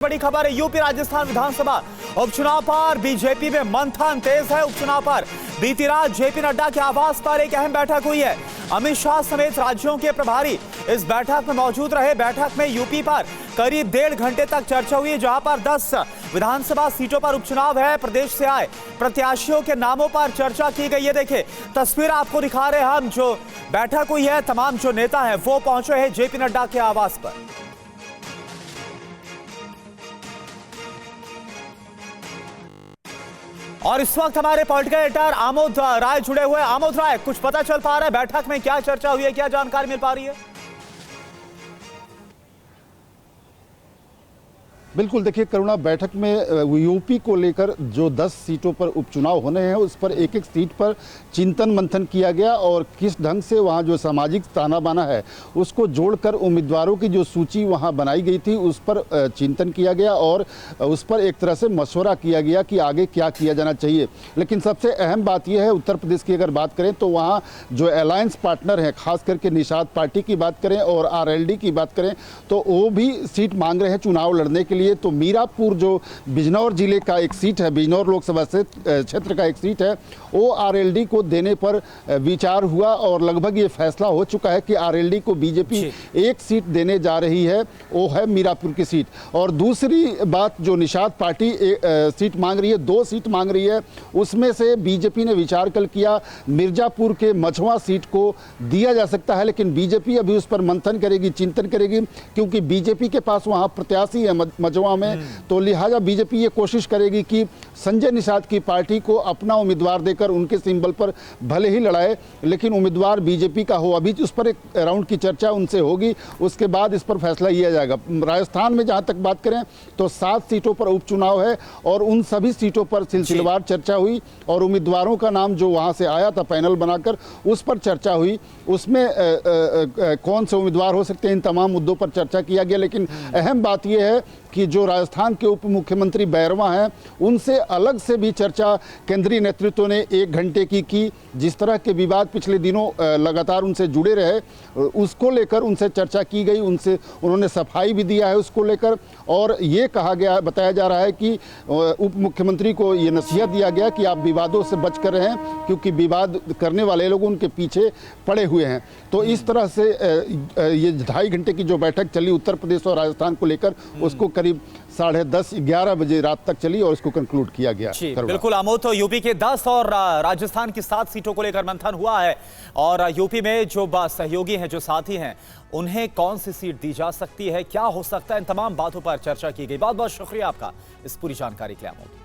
बड़ी खबर है, यूपी राजस्थान विधानसभा उपचुनाव पर बीजेपी में मंथन तेज है। उपचुनाव पर बीती रात जेपी नड्डा के आवास पर एक अहम बैठक हुई है। अमित शाह समेत राज्यों के प्रभारी इस बैठक में मौजूद रहे। बैठक में यूपी पर करीब 1.5 घंटे तक चर्चा हुई, जहां पर 10 विधानसभा सीटों पर उपचुनाव है। प्रदेश से आए प्रत्याशियों के नामों पर चर्चा की गई है। देखिए तस्वीर आपको दिखा रहे हैं हम, जो बैठक हुई है, तमाम जो नेता है वो पहुंचे हैं जेपी नड्डा के आवास पर। और इस वक्त हमारे पॉलिटिकल एडिटर आमोद राय जुड़े हुए। आमोद राय, कुछ पता चल पा रहा है बैठक में क्या चर्चा हुई है, क्या जानकारी मिल पा रही है? बिल्कुल, देखिए करुणा, बैठक में यूपी को लेकर जो 10 सीटों पर उपचुनाव होने हैं उस पर एक एक सीट पर चिंतन मंथन किया गया और किस ढंग से वहां जो सामाजिक ताना बाना है उसको जोड़कर उम्मीदवारों की जो सूची वहां बनाई गई थी उस पर चिंतन किया गया और उस पर एक तरह से मशवरा किया गया कि आगे क्या किया जाना चाहिए। लेकिन सबसे अहम बात यह है, उत्तर प्रदेश की अगर बात करें तो वहाँ जो अलायंस पार्टनर हैं, खास करके निषाद पार्टी की बात करें और आरएलडी की बात करें तो वो भी सीट मांग रहे हैं चुनाव लड़ने के लिए। तो मीरापुर जो बिजनौर जिले का एक सीट है, बिजनौर लोकसभा क्षेत्र का एक सीट है, वो आरएलडी को देने पर विचार हुआ और लगभग ये फैसला हो चुका है कि आरएलडी को बीजेपी एक सीट देने जा रही है, वो है मीरापुर की सीट। और दूसरी बात, जो निषाद पार्टी सीट मांग रही है, 2 सीट मांग रही है, उसमें से बीजेपी ने विचार कल किया मिर्जापुर के मझवा सीट को दिया जा सकता है, लेकिन बीजेपी अभी उस पर मंथन करेगी, चिंतन करेगी, क्योंकि बीजेपी के पास वहां प्रत्याशी है मझवा में। तो लिहाजा बीजेपी ये कोशिश करेगी कि संजय निषाद की पार्टी को अपना उम्मीदवार देकर उनके सिंबल पर भले ही लड़ाए, लेकिन उम्मीदवार बीजेपी का हो। अभी उस पर एक राउंड की चर्चा उनसे होगी, उसके बाद इस पर फैसला लिया जाएगा। राजस्थान में जहां तक बात करें तो 7 सीटों पर उपचुनाव है और उन सभी सीटों पर सिलसिलेवार चर्चा हुई और उम्मीदवारों का नाम जो वहां से आया था पैनल बनाकर उस पर चर्चा हुई। उसमें कौन से उम्मीदवार हो सकते हैं, इन तमाम मुद्दों पर चर्चा किया गया। लेकिन अहम बात यह है कि जो राजस्थान के उप मुख्यमंत्री बैरवा हैं, उनसे अलग से भी चर्चा केंद्रीय नेतृत्व ने 1 घंटे की। जिस तरह के विवाद पिछले दिनों लगातार उनसे जुड़े रहे, उसको लेकर उनसे चर्चा की गई, उन्होंने सफाई भी दिया है उसको लेकर। और ये कहा गया, बताया जा रहा है कि उप मुख्यमंत्री को ये नसीहत दिया गया कि आप विवादों से बच कर रहें, क्योंकि विवाद करने वाले लोग उनके पीछे पड़े हुए हैं। तो इस तरह से ये 2.5 घंटे की जो बैठक चली उत्तर प्रदेश और राजस्थान को लेकर, उसको करीब 10:30-11 बजे रात तक चली और इसको कंक्लूड किया गया। बिल्कुल आमोद, तो यूपी के 10 और राजस्थान की 7 सीटों को लेकर मंथन हुआ है और यूपी में जो सहयोगी हैं, जो साथी हैं, उन्हें कौन सी सीट दी जा सकती है, क्या हो सकता है, इन तमाम बातों पर चर्चा की गई। बहुत बहुत शुक्रिया आपका इस पूरी जानकारी के लिए आमोद।